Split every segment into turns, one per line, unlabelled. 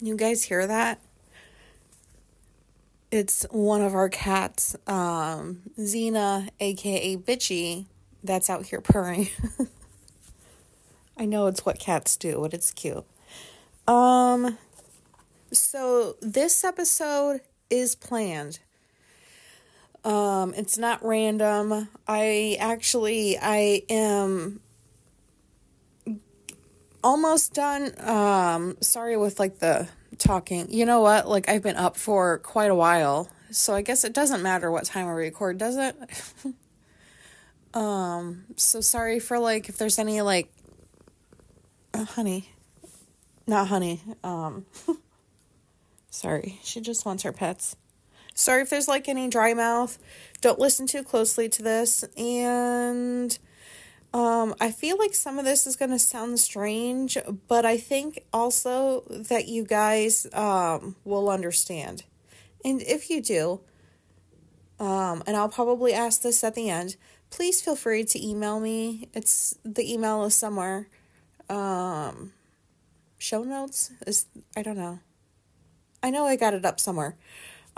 Can you guys hear that? It's one of our cats, Xena, aka Bitchy, that's out here purring. I know it's what cats do, but it's cute. So this episode is planned. It's not random. I am almost done. Sorry with like the talking. You know what? Like I've been up for quite a while, so I guess it doesn't matter what time I record, does it? So sorry for like if there's any like honey. Not honey. Sorry. She just wants her pets. Sorry if there's like any dry mouth. Don't listen too closely to this. And I feel like some of this is going to sound strange, but I think also that you guys will understand. And if you do, and I'll probably ask this at the end, please feel free to email me. The email is somewhere. Show notes is, I don't know. I know I got it up somewhere.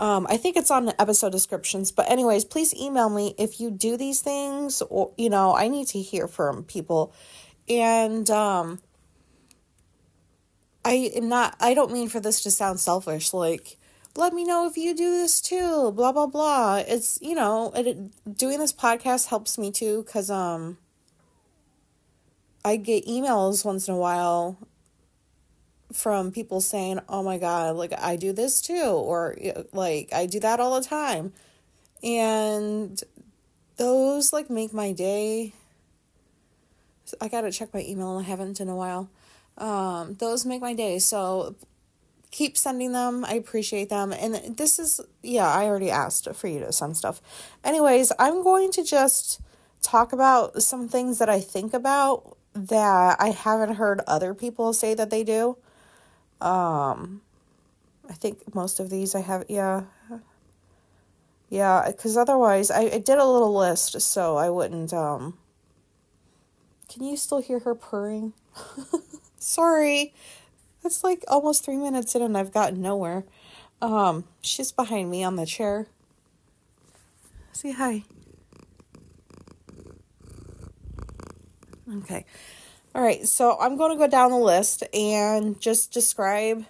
I think it's on the episode descriptions, but anyways, please email me if you do these things, or, I need to hear from people. And, I don't mean for this to sound selfish, like, let me know if you do this too, blah, blah, blah. It's, doing this podcast helps me too, because, I get emails once in a while from people saying, oh my God, like I do this too, or like I do that all the time. And those like make my day. I gotta check my email. I haven't in a while. Those make my day. So keep sending them. I appreciate them. And this is, I already asked for you to send stuff. Anyways, I'm going to just talk about some things that I think about that I haven't heard other people say that they do. I think most of these I have, because otherwise I did a little list, so I wouldn't, can you still hear her purring? Sorry, it's like almost 3 minutes in and I've gotten nowhere. She's behind me on the chair. Say hi. Okay. All right, so I'm going to go down the list and just describe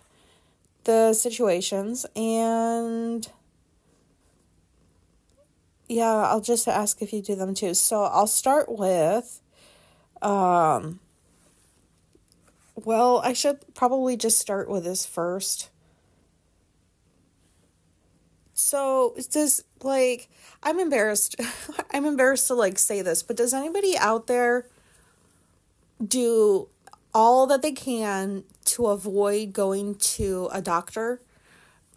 the situations, and I'll just ask if you do them too. So I'll start with, I should probably just start with this first. So I'm embarrassed. I'm embarrassed to like say this, but does anybody out there do all that they can to avoid going to a doctor?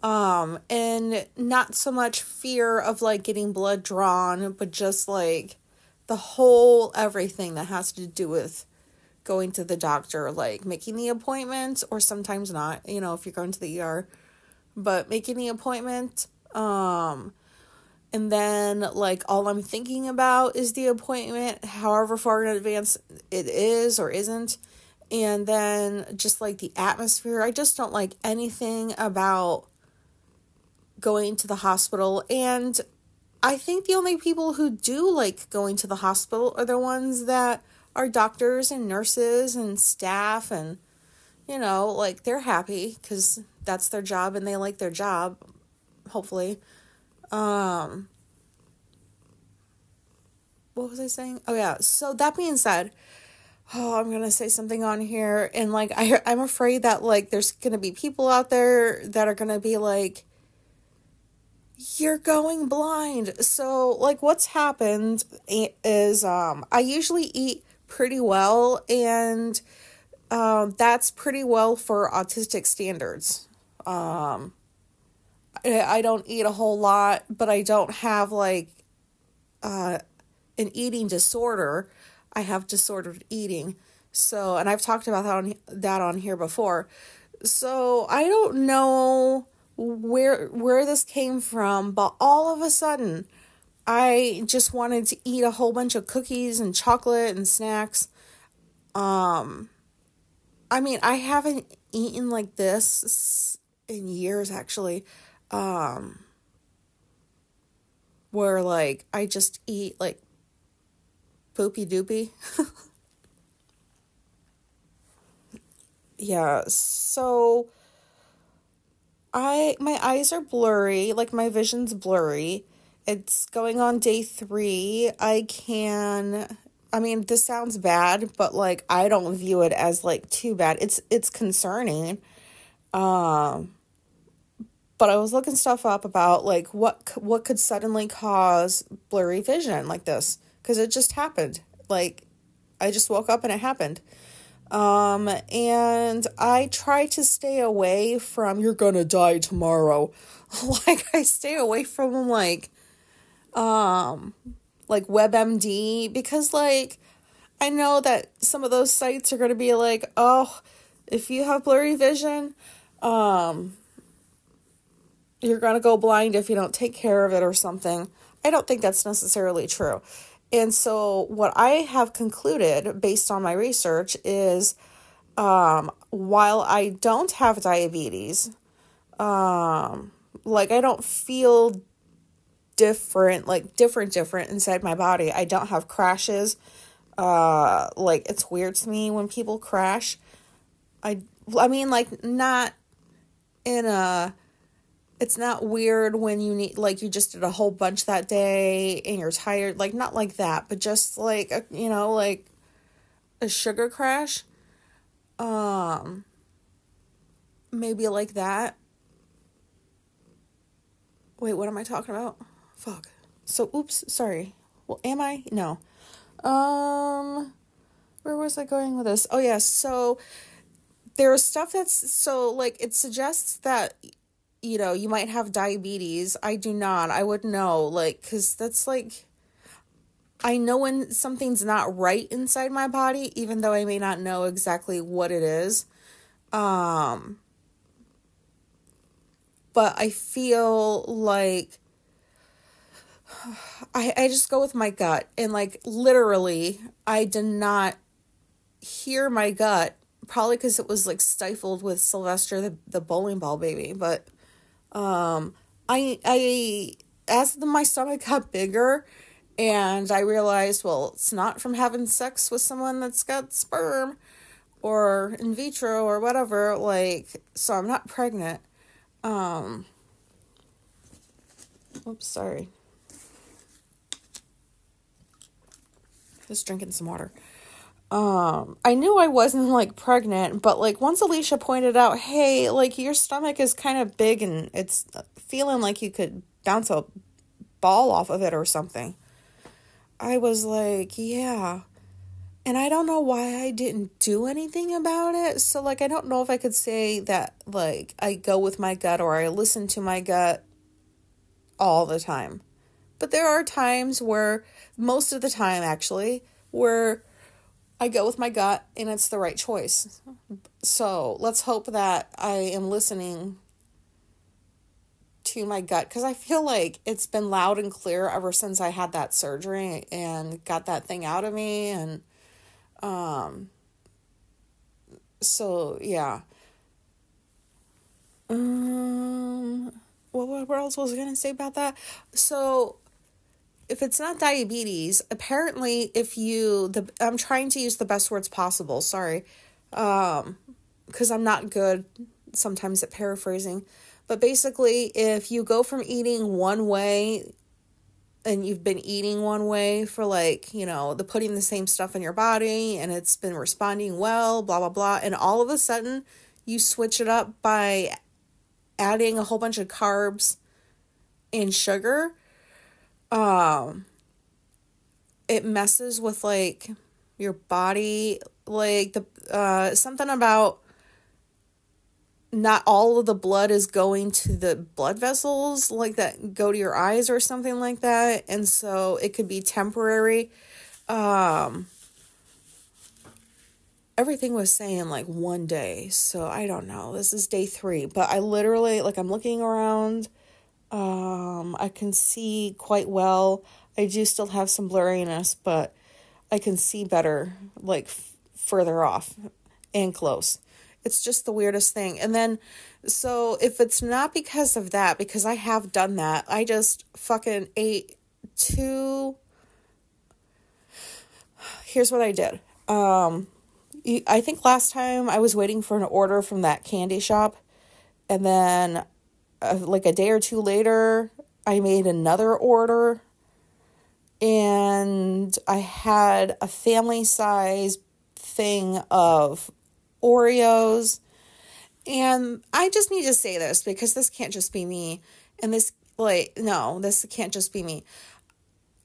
And not so much fear of like getting blood drawn, but just like the whole everything that has to do with going to the doctor, like making the appointment, or sometimes not, if you're going to the ER, but making the appointment, and then, like, all I'm thinking about is the appointment, however far in advance it is or isn't. And then just, like, the atmosphere. I just don't like anything about going to the hospital. And I think the only people who do like going to the hospital are the ones that are doctors and nurses and staff. And, like, they're happy because that's their job and they like their job, hopefully. What was I saying? Oh yeah. So that being said, I'm going to say something on here, and like, I'm afraid that like, there's going to be people out there that are going to be like, you're going blind. So like, what's happened is, I usually eat pretty well, and, that's pretty well for autistic standards. I don't eat a whole lot, but I don't have like an eating disorder. I have disordered eating. So, and I've talked about that on here before. So I don't know where this came from, but all of a sudden I just wanted to eat a whole bunch of cookies and chocolate and snacks. I mean, I haven't eaten like this in years, actually, where, like, I just eat, like, poopy doopy. Yeah, so my eyes are blurry, like, my vision's blurry. It's going on day 3. I mean, this sounds bad, but, like, I don't view it as, like, too bad. It's concerning. But I was looking stuff up about, like, what could suddenly cause blurry vision like this, because it just happened. Like, I just woke up and it happened. And I try to stay away from, you're gonna die tomorrow. Like, I stay away from, like WebMD, because, like, I know that some of those sites are gonna be like, oh, if you have blurry vision, you're gonna go blind if you don't take care of it or something. I don't think that's necessarily true. And so what I have concluded based on my research is, while I don't have diabetes, like, I don't feel different inside my body. I don't have crashes. Like, it's weird to me when people crash. I mean, like, not in a, it's not weird when you need, like, you just did a whole bunch that day and you're tired, like, not like that, but just like, like a sugar crash. Maybe like that. Wait, what am I talking about? Fuck. So, oops, sorry. Well, am I? No. Where was I going with this? Oh, yeah, so there's stuff that's, so, like, it suggests that, you might have diabetes. I do not. I would know, like, because that's, like, I know when something's not right inside my body, even though I may not know exactly what it is. But I feel like I just go with my gut, and, like, literally, I did not hear my gut, probably because it was, like, stifled with Sylvester the bowling ball baby, but I as my stomach got bigger and I realized, well, it's not from having sex with someone that's got sperm or in vitro or whatever, like, so I'm not pregnant. Oops, sorry. Just drinking some water. I knew I wasn't, like, pregnant, but, like, once Alicia pointed out, hey, like, your stomach is kind of big and it's feeling like you could bounce a ball off of it or something, I was like, yeah. And I don't know why I didn't do anything about it. So, like, I don't know if I could say that, like, I go with my gut or I listen to my gut all the time. But there are times where, most of the time, actually, where I go with my gut and it's the right choice. So let's hope that I am listening to my gut, because I feel like it's been loud and clear ever since I had that surgery and got that thing out of me. And so yeah. What else was I gonna say about that? So if it's not diabetes, apparently I'm trying to use the best words possible, sorry, because I'm not good sometimes at paraphrasing, but basically, if you go from eating one way and you've been eating one way for, like, putting the same stuff in your body and it's been responding well, blah, blah, blah, and all of a sudden you switch it up by adding a whole bunch of carbs and sugar, it messes with, like, your body, like, something about not all of the blood is going to the blood vessels, like, that go to your eyes or something like that, and so it could be temporary. Everything was saying, like, one day, so I don't know, this is day 3, but I literally, like, I'm looking around, I can see quite well. I do still have some blurriness, but I can see better, like, further off and close. It's just the weirdest thing. And then, so if it's not because of that, because I have done that, I just fucking ate two. Here's what I did. I think last time I was waiting for an order from that candy shop, and then like a day or two later, I made another order, and I had a family size thing of Oreos. And I just need to say this because this can't just be me. And this, like, no, this can't just be me.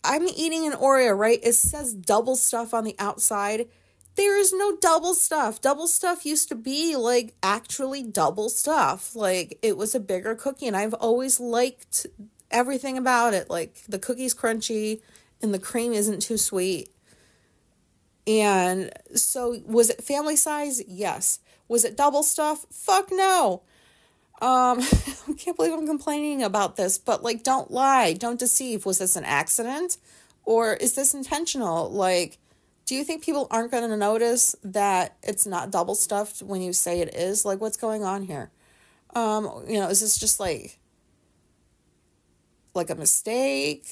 I'm eating an Oreo, right? It says double stuff on the outside. There is no double stuff. Double stuff used to be like actually double stuff. Like it was a bigger cookie, and I've always liked everything about it. Like the cookie's crunchy and the cream isn't too sweet. And so was it family size? Yes. Was it double stuff? Fuck no. I can't believe I'm complaining about this, but like, don't lie, don't deceive. Was this an accident or is this intentional? Like, do you think people aren't going to notice that it's not double stuffed when you say it is? Like, what's going on here? Is this just like a mistake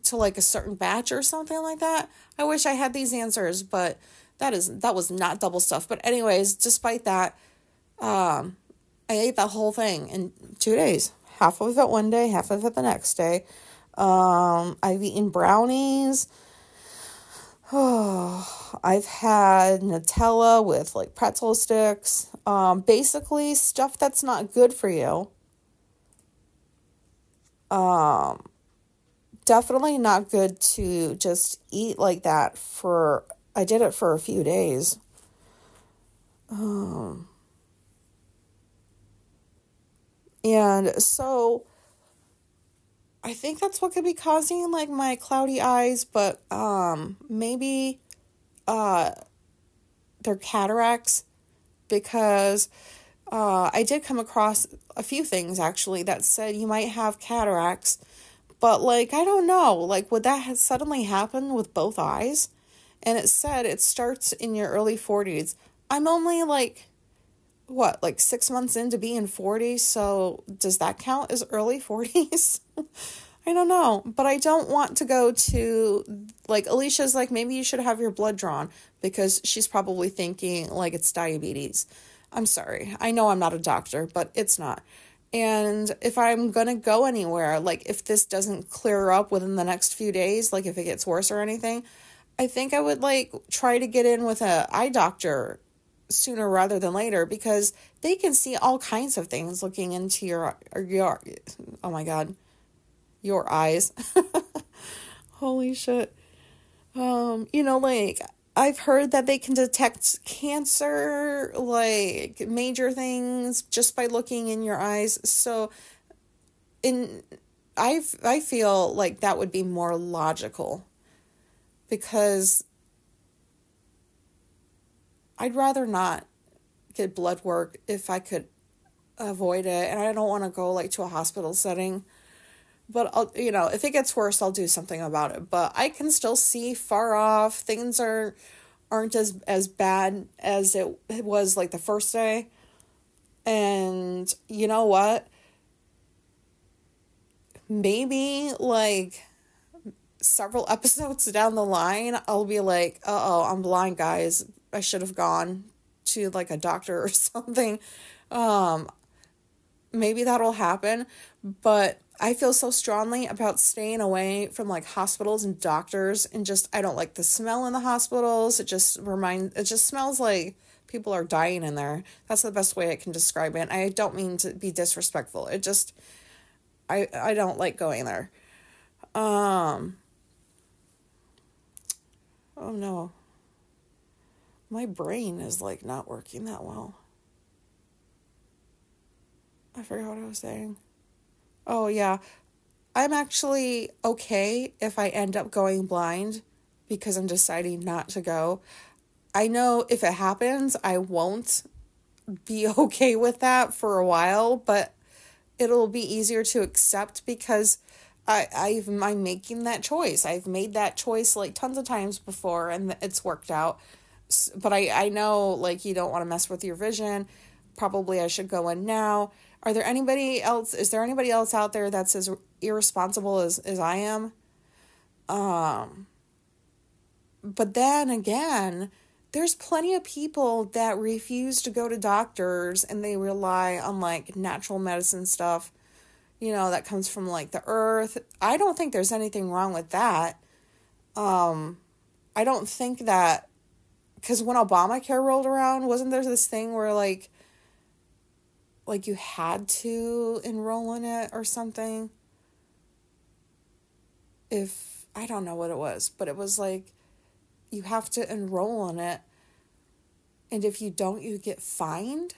to like a certain batch or something like that? I wish I had these answers, but that was not double stuff. But anyways, despite that, I ate that whole thing in 2 days. Half of it one day, half of it the next day. I've eaten brownies. Oh, I've had Nutella with like pretzel sticks. Basically stuff that's not good for you. Definitely not good to just eat like that I did it for a few days. And so I think that's what could be causing like my cloudy eyes, but maybe they're cataracts, because I did come across a few things actually that said you might have cataracts, but like I don't know, like would that suddenly happen with both eyes? And it said it starts in your early 40s. I'm only like 6 months into being 40, so does that count as early 40s? I don't know, but I don't want to go to, like, Alicia's like, maybe you should have your blood drawn, because she's probably thinking, like, it's diabetes. I'm sorry. I know I'm not a doctor, but it's not. And if I'm going to go anywhere, like, if this doesn't clear up within the next few days, like, if it gets worse or anything, I think I would, like, try to get in with an eye doctor sooner rather than later, because they can see all kinds of things looking into your oh my God, your eyes. Holy shit. Like I've heard that they can detect cancer, like major things, just by looking in your eyes. So I feel like that would be more logical, because I'd rather not get blood work if I could avoid it. And I don't want to go like to a hospital setting, but I'll, if it gets worse, I'll do something about it. But I can still see far off. Things aren't as bad as it was like the first day. And you know what? Maybe like several episodes down the line, I'll be like, uh-oh, I'm blind, guys. I should have gone to like a doctor or something. Maybe that'll happen, but I feel so strongly about staying away from like hospitals and doctors, and just, I don't like the smell in the hospitals. It just smells like people are dying in there. That's the best way I can describe it. I don't mean to be disrespectful. It just, I don't like going there. Oh no. My brain is like not working that well. I forgot what I was saying. Oh yeah. I'm actually okay if I end up going blind, because I'm deciding not to go. I know if it happens, I won't be okay with that for a while, but it'll be easier to accept, because I'm making that choice. I've made that choice like tons of times before, and it's worked out. But I know, like, you don't want to mess with your vision. Probably I should go in now. Is there anybody else out there that's as irresponsible as I am? But then again, there's plenty of people that refuse to go to doctors and they rely on like natural medicine stuff, that comes from like the earth. I don't think there's anything wrong with that. I don't think that, because when Obamacare rolled around, wasn't there this thing where like you had to enroll in it or something? I don't know what it was, but it was like you have to enroll in it. And if you don't, you get fined.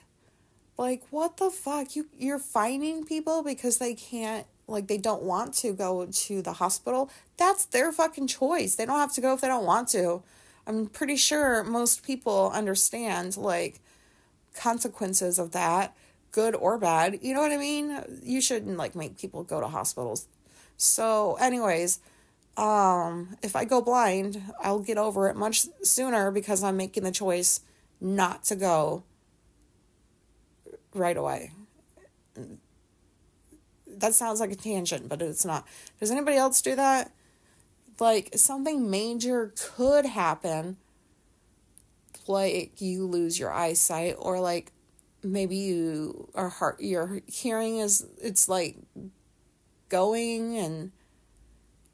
Like, what the fuck? You're fining people because they can't, like, they don't want to go to the hospital. That's their fucking choice. They don't have to go if they don't want to. I'm pretty sure most people understand, like, consequences of that, good or bad. You know what I mean? You shouldn't, like, make people go to hospitals. So, anyways, if I go blind, I'll get over it much sooner because I'm making the choice not to go right away. That sounds like a tangent, but it's not. Does anybody else do that? Like, something major could happen, like you lose your eyesight, or like maybe your hearing it's like going and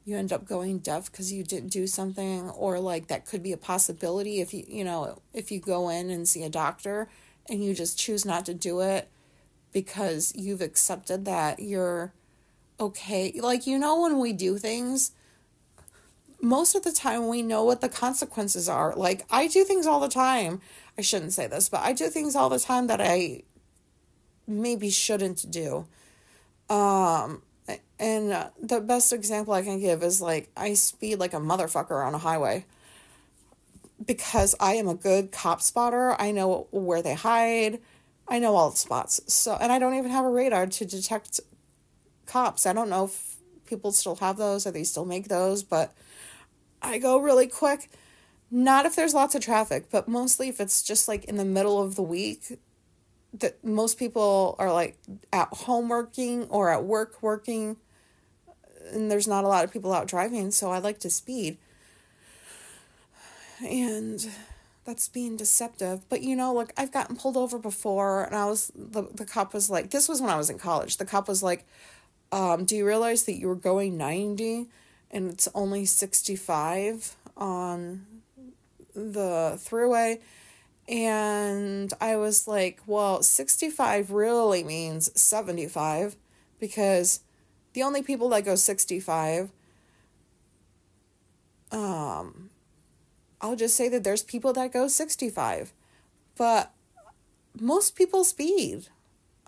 you end up going deaf because you didn't do something, or like that could be a possibility if if you go in and see a doctor and you just choose not to do it because you've accepted that you're okay. Like, when we do things, most of the time we know what the consequences are. Like, I do things all the time. I shouldn't say this, but I do things all the time that I maybe shouldn't do. And the best example I can give is, like, I speed like a motherfucker on a highway because I am a good cop spotter. I know where they hide. I know all the spots. So, and I don't even have a radar to detect cops. I don't know if people still have those or they still make those, but I go really quick. Not if there's lots of traffic, but mostly if it's just like in the middle of the week, that most people are like at home working or at work working, and there's not a lot of people out driving, so I like to speed. And that's being deceptive. But like, I've gotten pulled over before, and the cop was like, this was when I was in college. The cop was like, do you realize that you were going 90 and it's only 65 on the throughway? And I was like, well, 65 really means 75, because the only people that go 65, I'll just say that there's people that go 65, but most people speed.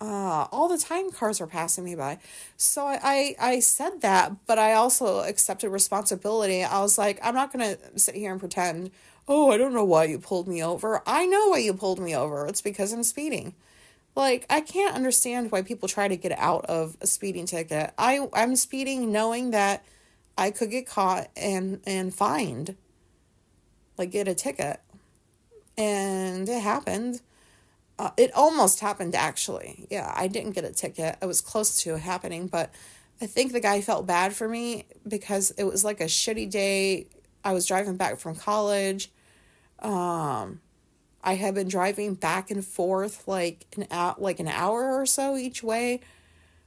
All the time cars are passing me by. So I said that, but I also accepted responsibility. I was like, I'm not going to sit here and pretend, oh, I don't know why you pulled me over. I know why you pulled me over. It's because I'm speeding. Like, I can't understand why people try to get out of a speeding ticket. I'm speeding knowing that I could get caught and fined. Like, get a ticket. And it happened. It almost happened, actually. Yeah, I didn't get a ticket. I was close to it happening, but I think the guy felt bad for me because it was like a shitty day. I was driving back from college. I had been driving back and forth like an hour or so each way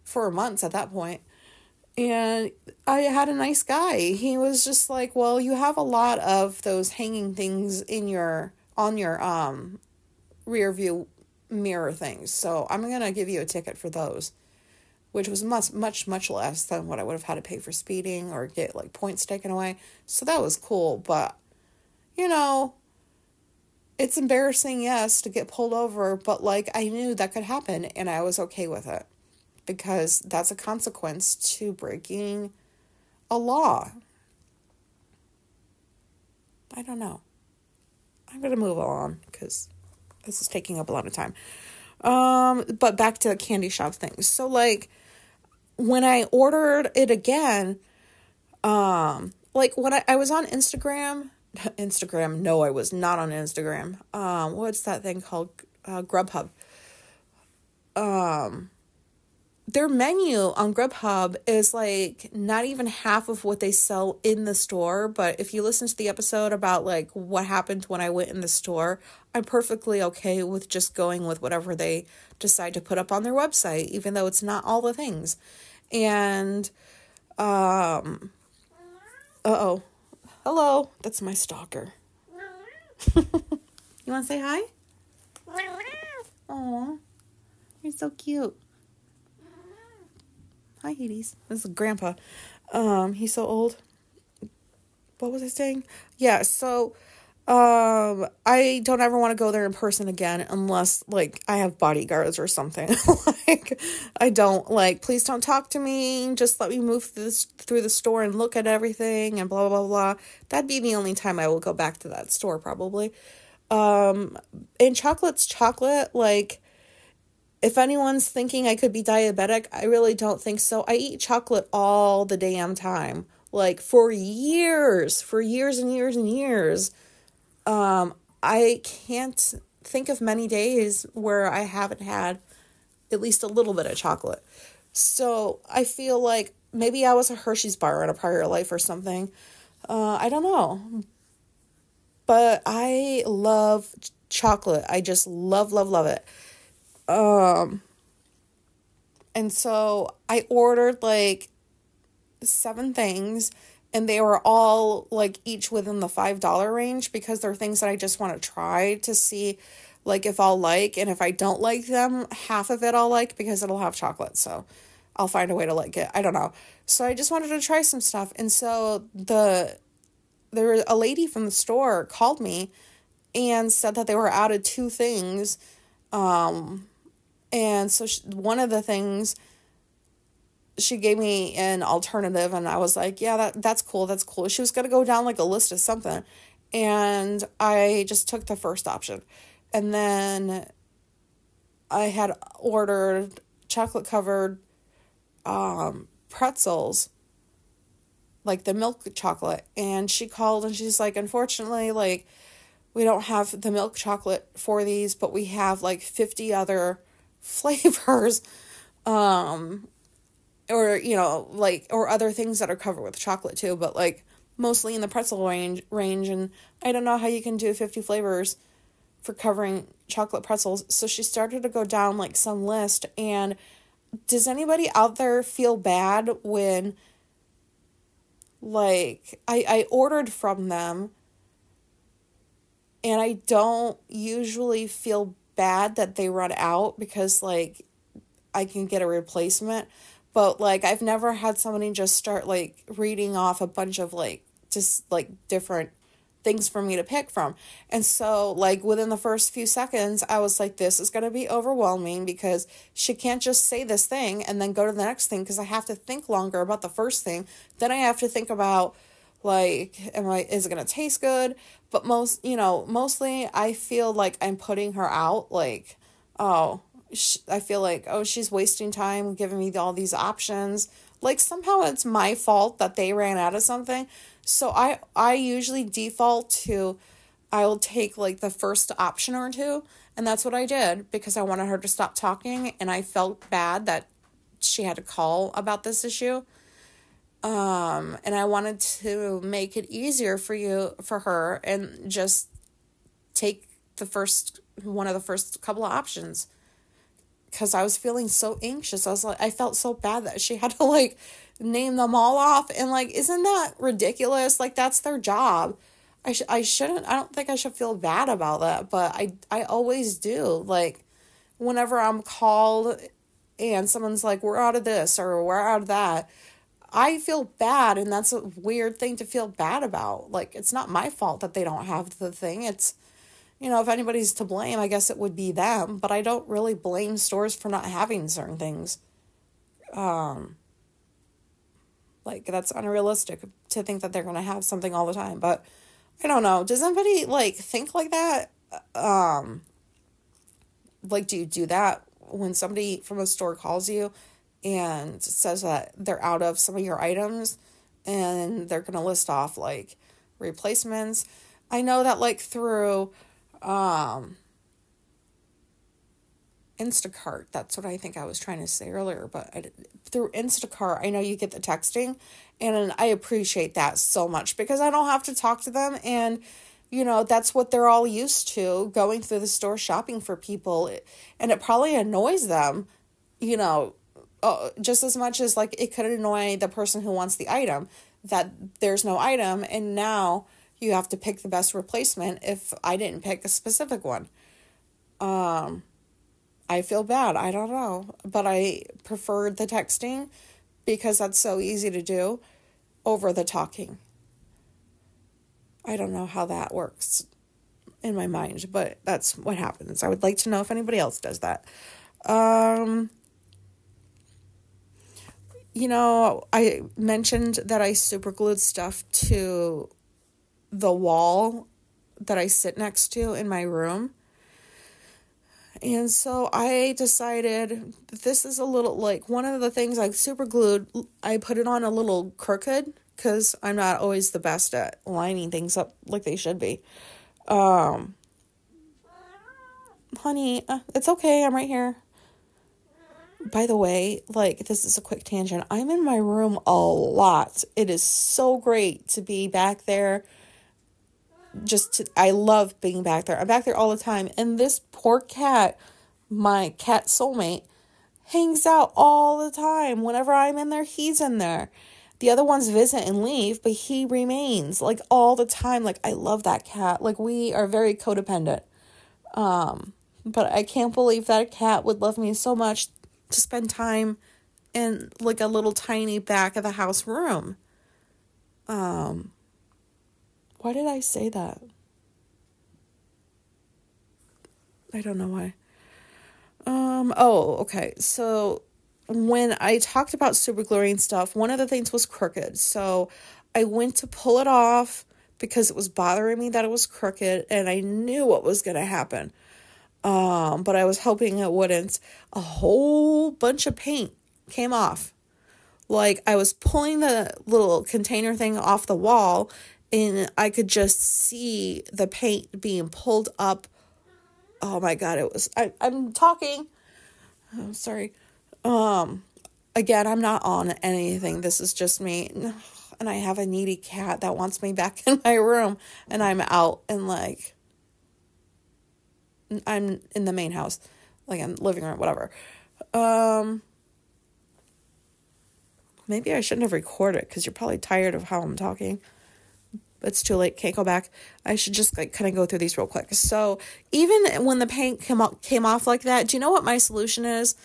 for months at that point. And I had a nice guy. He was just like, well, you have a lot of those hanging things on your rear view mirror things, so I'm gonna give you a ticket for those, which was much less than what I would have had to pay for speeding or get like points taken away. So that was cool, but it's embarrassing, yes, to get pulled over, but like, I knew that could happen and I was okay with it because that's a consequence to breaking a law. I don't know. I'm gonna move on because this is taking up a lot of time. But back to the candy shop thing. So, like, when I ordered it again, like, when I was on Instagram, Instagram. No, I was not on Instagram. What's that thing called? Grubhub. Their menu on Grubhub is like not even half of what they sell in the store. But if you listen to the episode about like what happened when I went in the store, I'm perfectly okay with just going with whatever they decide to put up on their website, even though it's not all the things. And, uh-oh. Hello. That's my stalker. You want to say hi? Aw. You're so cute. Hi, Hades. This is Grandpa. He's so old. What was I saying? Yeah, so, I don't ever want to go there in person again unless, like, I have bodyguards or something. Like, I don't, like, please don't talk to me. Just let me move through the store and look at everything and blah, blah, blah. That'd be the only time I will go back to that store, probably. And chocolate's chocolate, like, if anyone's thinking I could be diabetic, I really don't think so. I eat chocolate all the damn time. Like, for years and years and years. I can't think of many days where I haven't had at least a little bit of chocolate. So, I feel like maybe I was a Hershey's bar in a prior life or something. I don't know. But I love chocolate. I just love, love, love it. And so I ordered like 7 things, and they were all like each within the $5 range because they're things that I just want to try to see like if I'll like, and if I don't like them, half of it I'll like because it'll have chocolate. So I'll find a way to like it. I don't know. So I just wanted to try some stuff. And so there was a lady from the store called me and said that they were out of 2 things. And so one of the things, she gave me an alternative, and I was like, yeah, that's cool. That's cool. She was going to go down like a list of something. And I just took the first option. And then I had ordered chocolate covered, pretzels, like the milk chocolate. And she called and she's like, unfortunately, like, we don't have the milk chocolate for these, but we have like 50 other flavors, or, you know, like, or other things that are covered with chocolate too, but like mostly in the pretzel range. And I don't know how you can do 50 flavors for covering chocolate pretzels. So she started to go down like some list. And does anybody out there feel bad when, like, I ordered from them, and I don't usually feel bad that they run out because, like, I can get a replacement. But, like, I've never had somebody just start, like, reading off a bunch of, like, just, like, different things for me to pick from. And so, like, within the first few seconds, I was like, this is going to be overwhelming because she can't just say this thing and then go to the next thing because I have to think longer about the first thing. Then I have to think about, like, is it going to taste good? But mostly I feel like I'm putting her out, like, I feel like, she's wasting time giving me all these options. Like, somehow it's my fault that they ran out of something. So I usually default to, I will take, like, the first option or two. And that's what I did because I wanted her to stop talking. And I felt bad that she had to call about this issue. And I wanted to make it easier for her, and just take one of the first couple of options. Because I was feeling so anxious. I felt so bad that she had to, like, name them all off. And, like, isn't that ridiculous? Like, that's their job. I don't think I should feel bad about that. But I always do. Like, whenever I'm called and someone's like, we're out of this or we're out of that, I feel bad. And that's a weird thing to feel bad about. Like, it's not my fault that they don't have the thing. It's, if anybody's to blame, I guess it would be them, but I don't really blame stores for not having certain things. Like, that's unrealistic to think that they're going to have something all the time, but I don't know. Does anybody, like, think like that? Like, do you do that when somebody from a store calls you and says that they're out of some of your items, and they're going to list off, like, replacements. I know that like through Instacart, that's what I think I was trying to say earlier, but through Instacart, I know you get the texting, and I appreciate that so much because I don't have to talk to them, and you know, that's what they're all used to, going through the store shopping for people, and it probably annoys them, you know, just as much as like it could annoy the person who wants the item, that there's no item, and now you have to pick the best replacement if I didn't pick a specific one. I feel bad. I don't know. But I preferred the texting because that's so easy to do over the talking. I don't know how that works in my mind, but that's what happens. I would like to know if anybody else does that. You know, I mentioned that I super glued stuff to the wall that I sit next to in my room. And so I decided this is a little, like, one of the things I super glued, I put it on a little crooked because I'm not always the best at lining things up like they should be. Honey, it's okay. I'm right here. By the way, like, this is a quick tangent. I'm in my room a lot. It is so great to be back there. I love being back there. I'm back there all the time. And this poor cat, my cat soulmate, hangs out all the time. Whenever I'm in there, he's in there. The other ones visit and leave, but he remains like all the time. Like, I love that cat. Like, we are very codependent. But I can't believe that a cat would love me so much to spend time in like a little tiny back of the house room. Why did I say that? I don't know why. Okay. So when I talked about super gluing stuff, one of the things was crooked. So I went to pull it off because it was bothering me that it was crooked, and I knew what was going to happen. But I was hoping it wouldn't. A whole bunch of paint came off. Like, I was pulling the little container thing off the wall, and I could just see the paint being pulled up. Oh my God, I'm talking. I'm sorry. Again, I'm not on anything. This is just me. And I have a needy cat that wants me back in my room, and I'm out and like, I'm in the main house, like in living room, whatever. Maybe I shouldn't have recorded because you're probably tired of how I'm talking. It's too late. Can't go back. I should just like kind of go through these real quick. So even when the paint came off like that, do you know what my solution is?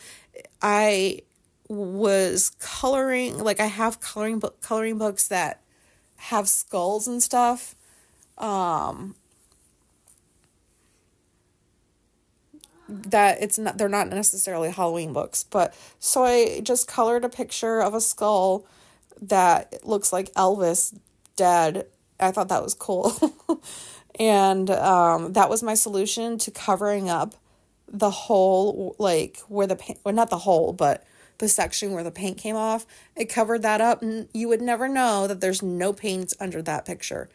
I was coloring, like I have coloring books that have skulls and stuff. That they're not necessarily Halloween books, but so I just colored a picture of a skull that looks like Elvis dead. I thought that was cool. And that was my solution to covering up the hole, like where the paint, well, not the hole, but the section where the paint came off. It covered that up, and you would never know that there's no paint under that picture.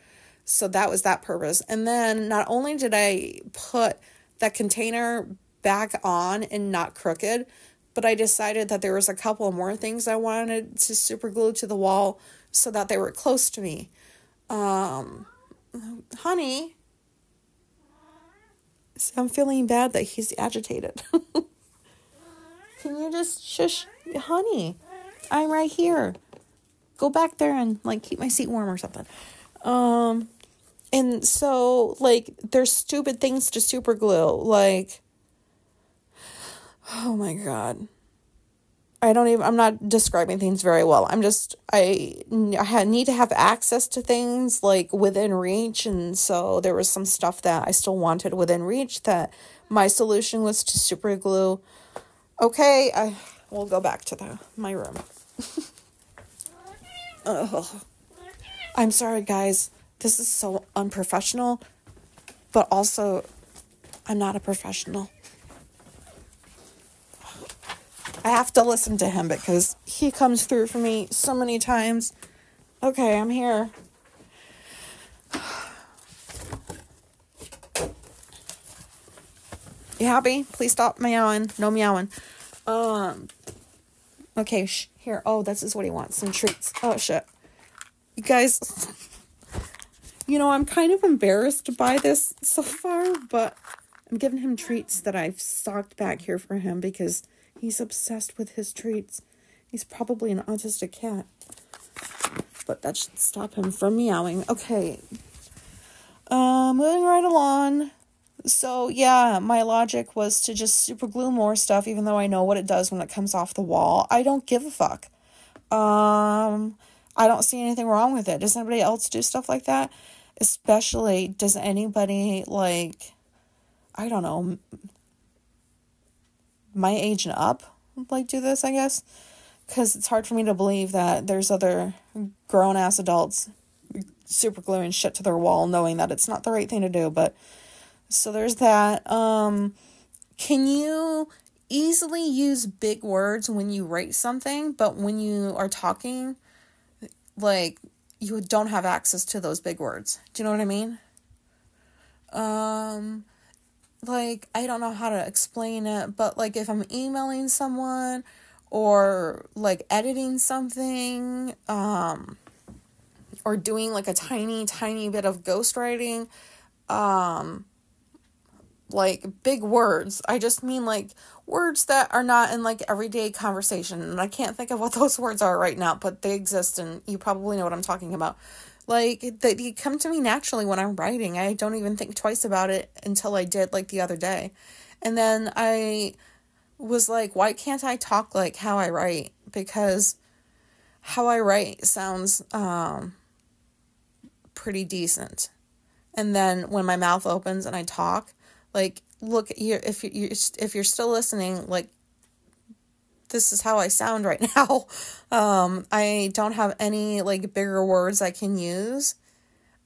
So that was that purpose. And then not only did I put that container back on and not crooked, but I decided that there was a couple more things I wanted to super glue to the wall so that they were close to me. Honey, see, I'm feeling bad that he's agitated. Can you just shush? Honey, I'm right here. Go back there and like keep my seat warm or something. And so like there's stupid things to super glue. Like, oh my God. I'm not describing things very well. I need to have access to things like within reach. And so there was some stuff that I still wanted within reach that my solution was to super glue. Okay, we'll go back to my room. I'm sorry, guys. This is so unprofessional, but also I'm not a professional. I have to listen to him because he comes through for me so many times. Okay, I'm here. You happy? Please stop meowing. No meowing. Okay, here. Oh, this is what he wants. Some treats. Oh, shit. You guys, I'm kind of embarrassed by this so far, but I'm giving him treats that I've stocked back here for him because he's obsessed with his treats. He's probably an autistic cat. But that should stop him from meowing. Okay. Moving right along. So, yeah, my logic was to just super glue more stuff, even though I know what it does when it comes off the wall. I don't give a fuck. I don't see anything wrong with it. Does anybody else do stuff like that? Especially, does anybody, like, I don't know, my age and up, like, do this, I guess? Because it's hard for me to believe that there's other grown-ass adults super gluing shit to their wall, knowing that it's not the right thing to do, but... So there's that. Can you easily use big words when you write something, but when you are talking, like, you don't have access to those big words? Do you know what I mean? Like, I don't know how to explain it, but, like, if I'm emailing someone or, like, editing something, or doing, like, a tiny, tiny bit of ghostwriting, like, big words. I just mean, like, words that are not in, like, everyday conversation. And I can't think of what those words are right now, but they exist, and you probably know what I'm talking about. Like, they come to me naturally when I'm writing. I don't even think twice about it until I did, like, the other day. And then I was like, why can't I talk like how I write? Because how I write sounds pretty decent. And then when my mouth opens and I talk, like, look, if you're still listening, like, this is how I sound right now. I don't have any, like, bigger words I can use.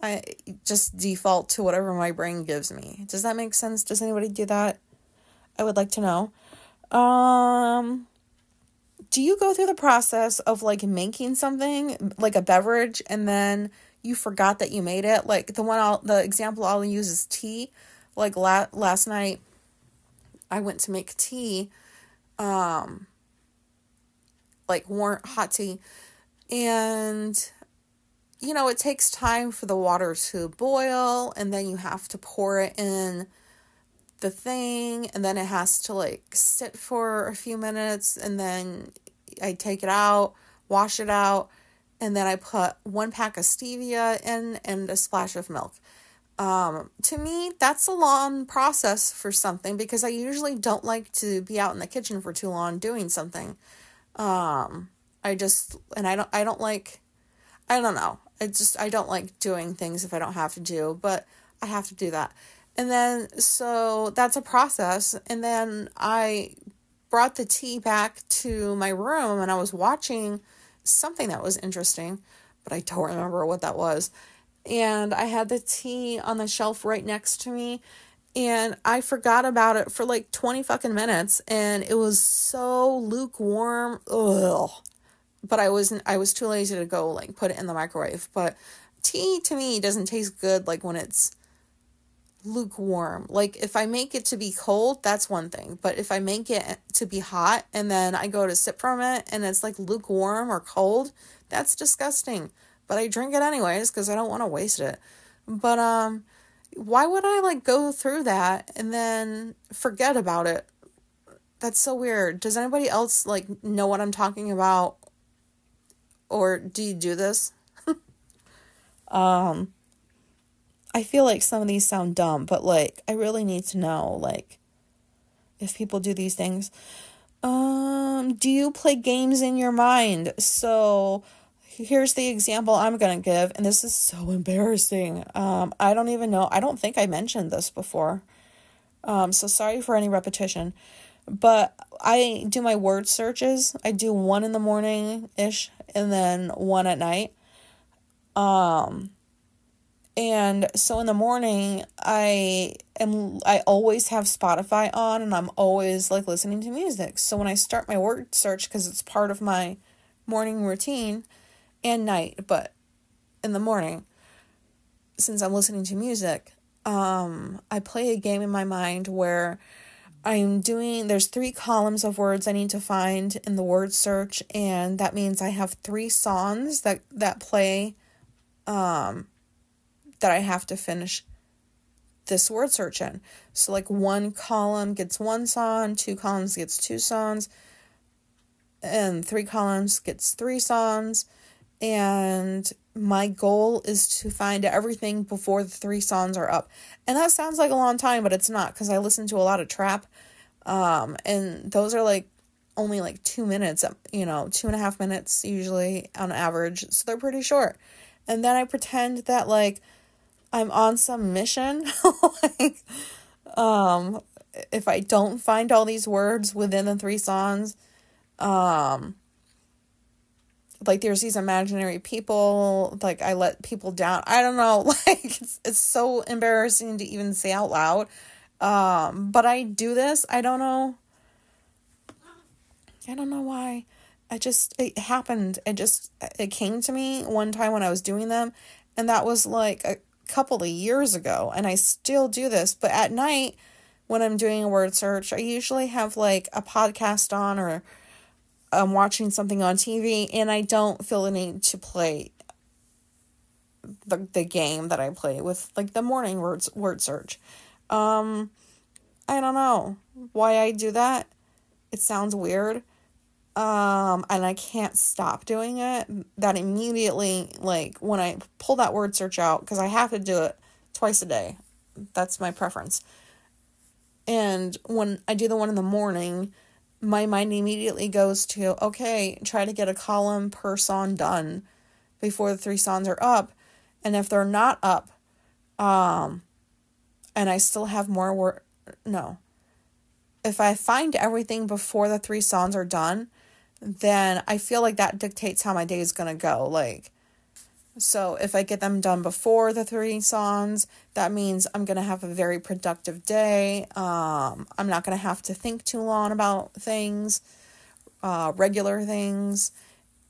I just default to whatever my brain gives me. Does that make sense? Does anybody do that? I would like to know. Do you go through the process of, like, making something, like a beverage, and then you forgot that you made it? Like, the example I'll use is tea. Like, last night, I went to make tea, like, warm, hot tea, and, it takes time for the water to boil, and then you have to pour it in the thing, and then it has to, like, sit for a few minutes, and then I take it out, wash it out, and then I put 1 pack of stevia in and a splash of milk. To me, that's a long process for something, because I usually don't like to be out in the kitchen for too long doing something. I don't like doing things if I don't have to do, but I have to do that. And then, so that's a process. And then I brought the tea back to my room, and I was watching something that was interesting, but I don't remember what that was. And I had the tea on the shelf right next to me, and I forgot about it for like 20 fucking minutes, and it was so lukewarm. Ugh. But I was too lazy to go, like, put it in the microwave. But tea to me doesn't taste good, like, when it's lukewarm. Like, if I make it to be cold, that's one thing. But if I make it to be hot and then I go to sip from it and it's like lukewarm or cold, that's disgusting. But I drink it anyways because I don't want to waste it. But why would I, like, go through that and then forget about it? That's so weird. Does anybody else, like, know what I'm talking about? Or do you do this? I feel like some of these sound dumb, but, like, I really need to know, like, if people do these things. Do you play games in your mind? So, here's the example I'm going to give, and this is so embarrassing. I don't even know. I don't think I mentioned this before. So sorry for any repetition. But I do my word searches. I do 1 in the morning-ish, and then 1 at night. And so in the morning, I always have Spotify on, and I'm always, like, listening to music. So when I start my word search, because it's part of my morning routine, and night, but in the morning, since I'm listening to music, I play a game in my mind where there's 3 columns of words I need to find in the word search, and that means I have 3 songs that play, that I have to finish this word search in. So like 1 column gets 1 song, 2 columns gets 2 songs, and 3 columns gets 3 songs. And my goal is to find everything before the 3 songs are up. And that sounds like a long time, but it's not, because I listen to a lot of trap. And those are like only like 2 minutes, 2.5 minutes usually on average. So they're pretty short. And then I pretend that like I'm on some mission. Like, if I don't find all these words within the 3 songs, like there's these imaginary people, like I let people down. I don't know, like it's so embarrassing to even say out loud. But I do this. I don't know why. It happened. It came to me one time when I was doing them, and that was like a couple of years ago, and I still do this. But at night when I'm doing a word search, I usually have like a podcast on, or I'm watching something on TV, and I don't feel the need to play the game that I play with like the morning word search. I don't know why I do that. It sounds weird. And I can't stop doing it. That immediately, like when I pull that word search out, because I have to do it twice a day. That's my preference. And when I do the one in the morning, my mind immediately goes to, okay, try to get a column per song done before the 3 songs are up. And if they're not up, and I still have more if I find everything before the 3 songs are done, then I feel like that dictates how my day is going to go. Like, so if I get them done before the 3 songs, that means I'm going to have a very productive day. I'm not going to have to think too long about things, regular things.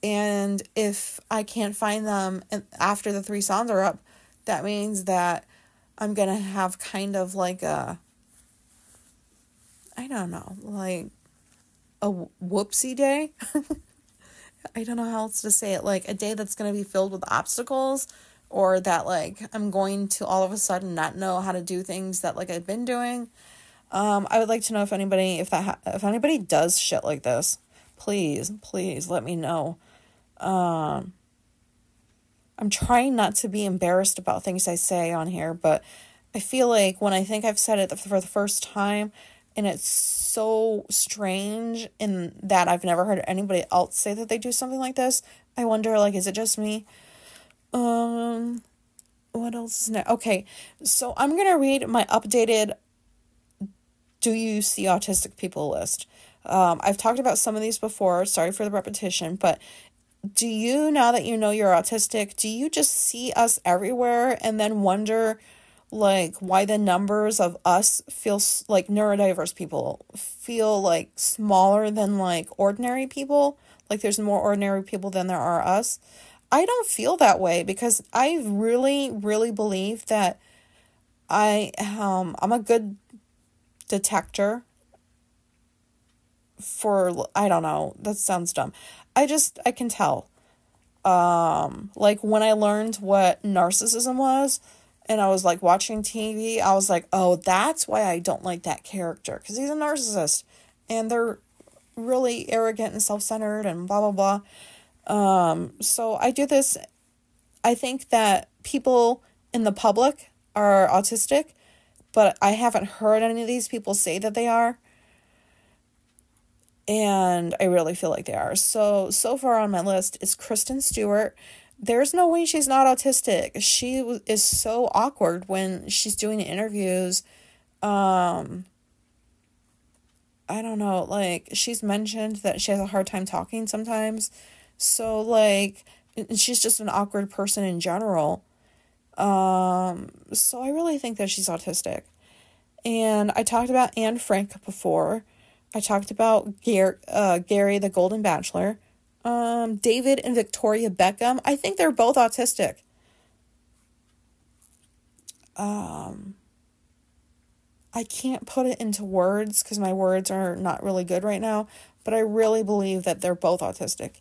And if I can't find them after the 3 songs are up, that means that I'm going to have kind of like a whoopsie day. I don't know how else to say it. Like a day that's going to be filled with obstacles, or that like I'm going to all of a sudden not know how to do things that like I've been doing. I would like to know if anybody does shit like this, please let me know. I'm trying not to be embarrassed about things I say on here, but I feel like when I think I've said it for the first time, and it's so strange in that I've never heard anybody else say that they do something like this, I wonder, like, is it just me? What else is next? Okay, so I'm going to read my updated Do You See Autistic People list. I've talked about some of these before, sorry for the repetition, but do you, now that you know you're autistic, do you just see us everywhere and then wonder, like, why the numbers of us feel like neurodiverse people feel like smaller than like ordinary people? Like there's more ordinary people than there are us. I don't feel that way, because I really, really believe that I'm a good detector for, I don't know, that sounds dumb. I can tell. Like when I learned what narcissism was, and I was like watching TV, I was like, oh, that's why I don't like that character, because he's a narcissist and they're really arrogant and self-centered and blah, blah, blah. So I do this. I think that people in the public are autistic, but I haven't heard any of these people say that they are. And I really feel like they are. So far on my list is Kristen Stewart. There's no way she's not autistic. She is so awkward when she's doing interviews. I don't know, like, she's mentioned that she has a hard time talking sometimes. So, like, she's just an awkward person in general. So I really think that she's autistic. And I talked about Anne Frank before. I talked about Gary, the Golden Bachelor. David and Victoria Beckham. I think they're both autistic. I can't put it into words because my words are not really good right now, but I really believe that they're both autistic.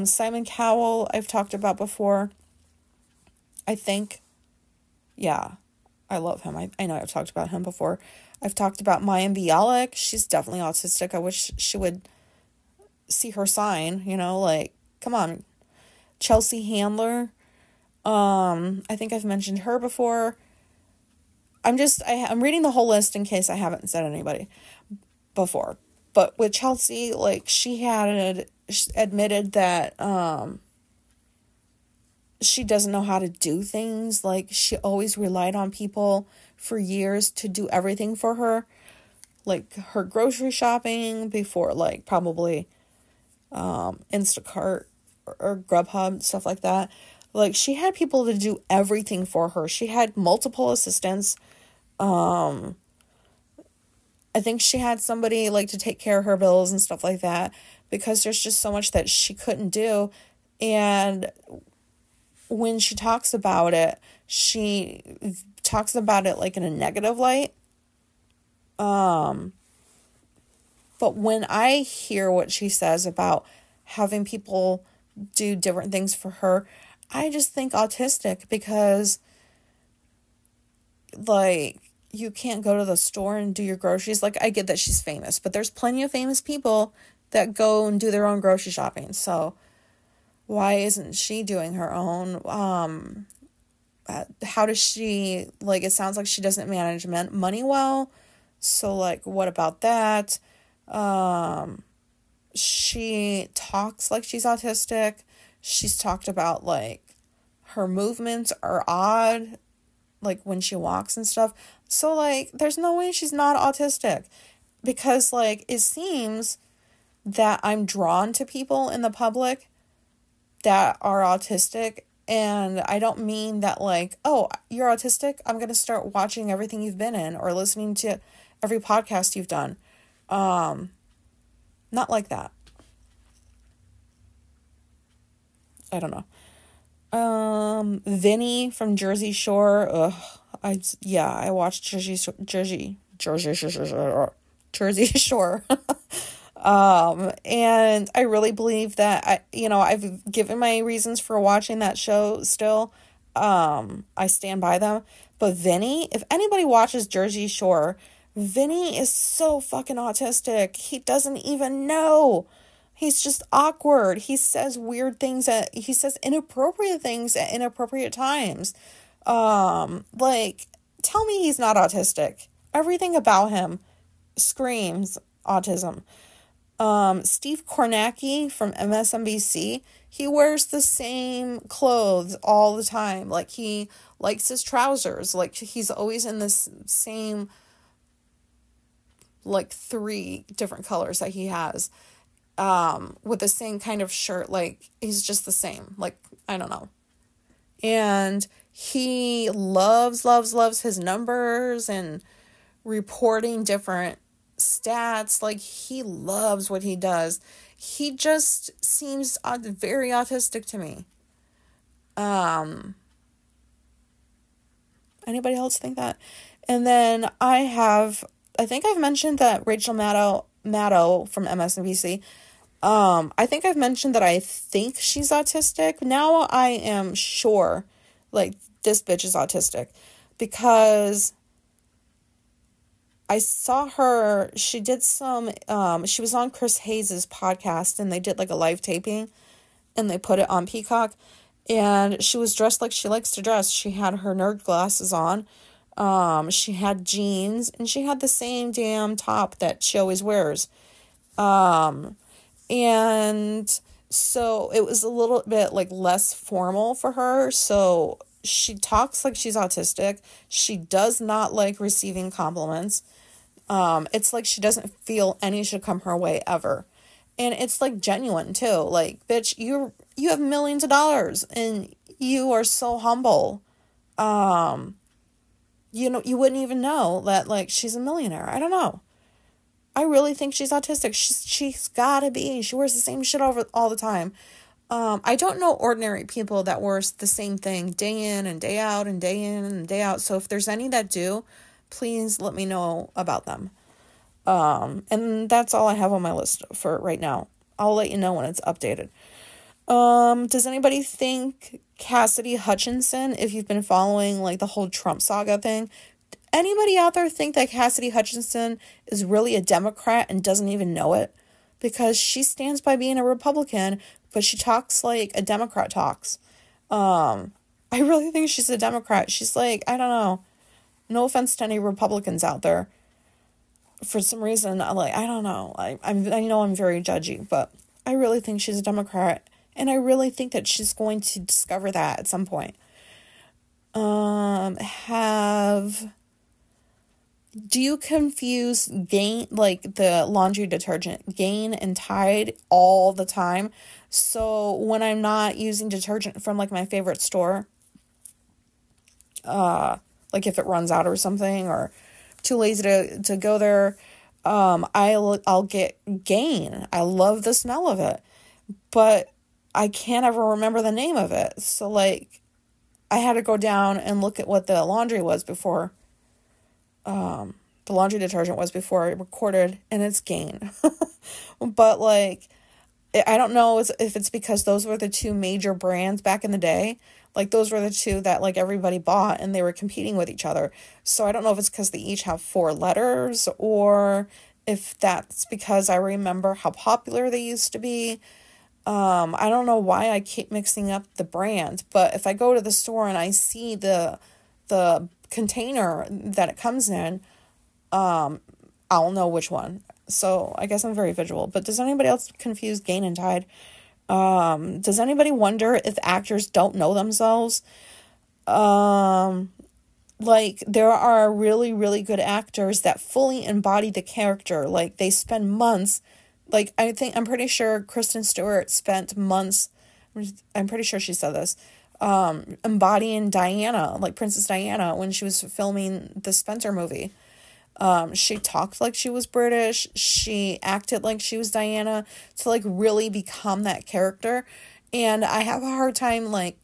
Simon Cowell, I've talked about before. I think, yeah, I love him. I know I've talked about him before. I've talked about Mayim Bialik. She's definitely autistic. I wish she would see her sign, like, come on. Chelsea Handler. I think I've mentioned her before. I'm reading the whole list in case I haven't said anybody before. But with Chelsea, like, she had admitted that she doesn't know how to do things. Like, she always relied on people for years to do everything for her. Like, her grocery shopping before, like, probably Instacart or Grubhub, stuff like that. Like, she had people to do everything for her. She had multiple assistants. I think she had somebody, like, to take care of her bills and stuff like that, because there's just so much that she couldn't do. And when she talks about it, she talks about it, like, in a negative light. But when I hear what she says about having people do different things for her, I just think autistic, because, like, you can't go to the store and do your groceries. Like, I get that she's famous, but there's plenty of famous people that go and do their own grocery shopping. So why isn't she doing her own? How does she, like, it sounds like she doesn't manage money well. So, like, what about that? She talks like she's autistic. She's talked about, like, her movements are odd, like, when she walks and stuff. So, like, there's no way she's not autistic, because, like, it seems that I'm drawn to people in the public that are autistic, and I don't mean that, like, oh, you're autistic, I'm going to start watching everything you've been in or listening to every podcast you've done. Not like that. I don't know. Vinny from Jersey Shore. I watched Jersey Shore. And I really believe that I've given my reasons for watching that show still. I stand by them. But Vinny, if anybody watches Jersey Shore, Vinny is so fucking autistic. He doesn't even know. He's just awkward. He says weird things he says inappropriate things at inappropriate times. Like, tell me he's not autistic. Everything about him screams autism. Steve Kornacki from MSNBC, he wears the same clothes all the time. Like, he likes his trousers. Like, he's always in this same, like, 3 different colors that he has. With the same kind of shirt. Like, he's just the same. Like, I don't know. And he loves his numbers and reporting different stats. Like, he loves what he does. He just seems very autistic to me. Anybody else think that? And then I think I've mentioned that Rachel Maddow from MSNBC. I think I've mentioned that I think she's autistic. Now I am sure, like, this bitch is autistic, because I saw her, she did she was on Chris Hayes' podcast, and they did, like, a live taping, and they put it on Peacock, and she was dressed like she likes to dress. She had her nerd glasses on, she had jeans, and she had the same damn top that she always wears. And so it was a little bit, like, less formal for her. So she talks like she's autistic. She does not like receiving compliments. It's like she doesn't feel any should come her way ever. And it's, like, genuine too. Like, bitch, you have millions of dollars and you are so humble. You wouldn't even know that, like, she's a millionaire. I don't know. I really think she's autistic. She's gotta be. She wears the same shit all the time. I don't know ordinary people that wear the same thing day in and day out and day in and day out. So if there's any that do, please let me know about them. And that's all I have on my list for right now. I'll let you know when it's updated. Does anybody think Cassidy Hutchinson, if you've been following like the whole Trump saga thing, anybody out there think that Cassidy Hutchinson is really a Democrat and doesn't even know it? Because she stands by being a Republican, but she talks like a Democrat talks. I really think she's a Democrat. She's like, I don't know. No offense to any Republicans out there. For some reason, I don't know. I know I'm very judgy, but I really think she's a Democrat. And I really think that she's going to discover that at some point. Do you confuse Gain, like the laundry detergent, Gain and Tide all the time? So when I'm not using detergent from like my favorite store, like if it runs out or something, or too lazy to go there, I'll get Gain. I love the smell of it, but I can't ever remember the name of it. So like I had to go down and look at what the laundry was before, the laundry detergent was before I recorded, and it's Gain. But like, I don't know if it's because those were the two major brands back in the day. Like those were the two that like everybody bought and they were competing with each other. So I don't know if it's because they each have 4 letters, or if that's because I remember how popular they used to be. I don't know why I keep mixing up the brands, but if I go to the store and I see the container that it comes in, I'll know which one. So I guess I'm very visual. But does anybody else confuse Gain and Tide? Does anybody wonder if actors don't know themselves? Like there are really, really good actors that fully embody the character. Like they spend months, like I'm pretty sure Kristen Stewart spent months, I'm pretty sure she said this, embodying Diana, like Princess Diana, when she was filming the Spencer movie. She talked like she was British. She acted like she was Diana to like really become that character. And I have a hard time like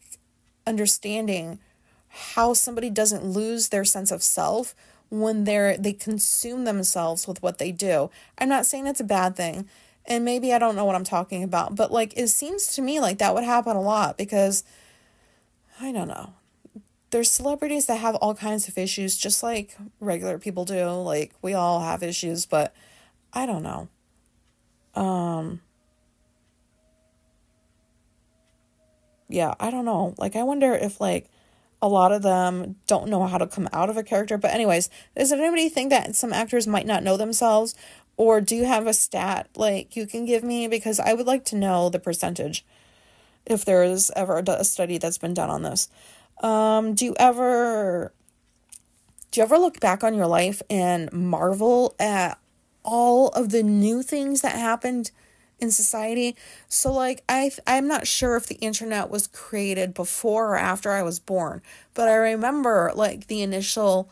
understanding how somebody doesn't lose their sense of self when they consume themselves with what they do. I'm not saying it's a bad thing, and maybe I don't know what I'm talking about, but like it seems to me like that would happen a lot because I don't know. There's celebrities that have all kinds of issues, just like regular people do. Like, we all have issues, but I don't know. Yeah, I don't know. Like, I wonder if, like, a lot of them don't know how to come out of a character. But anyways, does anybody think that some actors might not know themselves? Or do you have a stat, like, you can give me? Because I would like to know the percentage, if there is ever a study that's been done on this. Do you ever look back on your life and marvel at all of the new things that happened in society? So like I'm not sure if the internet was created before or after I was born, but I remember like the initial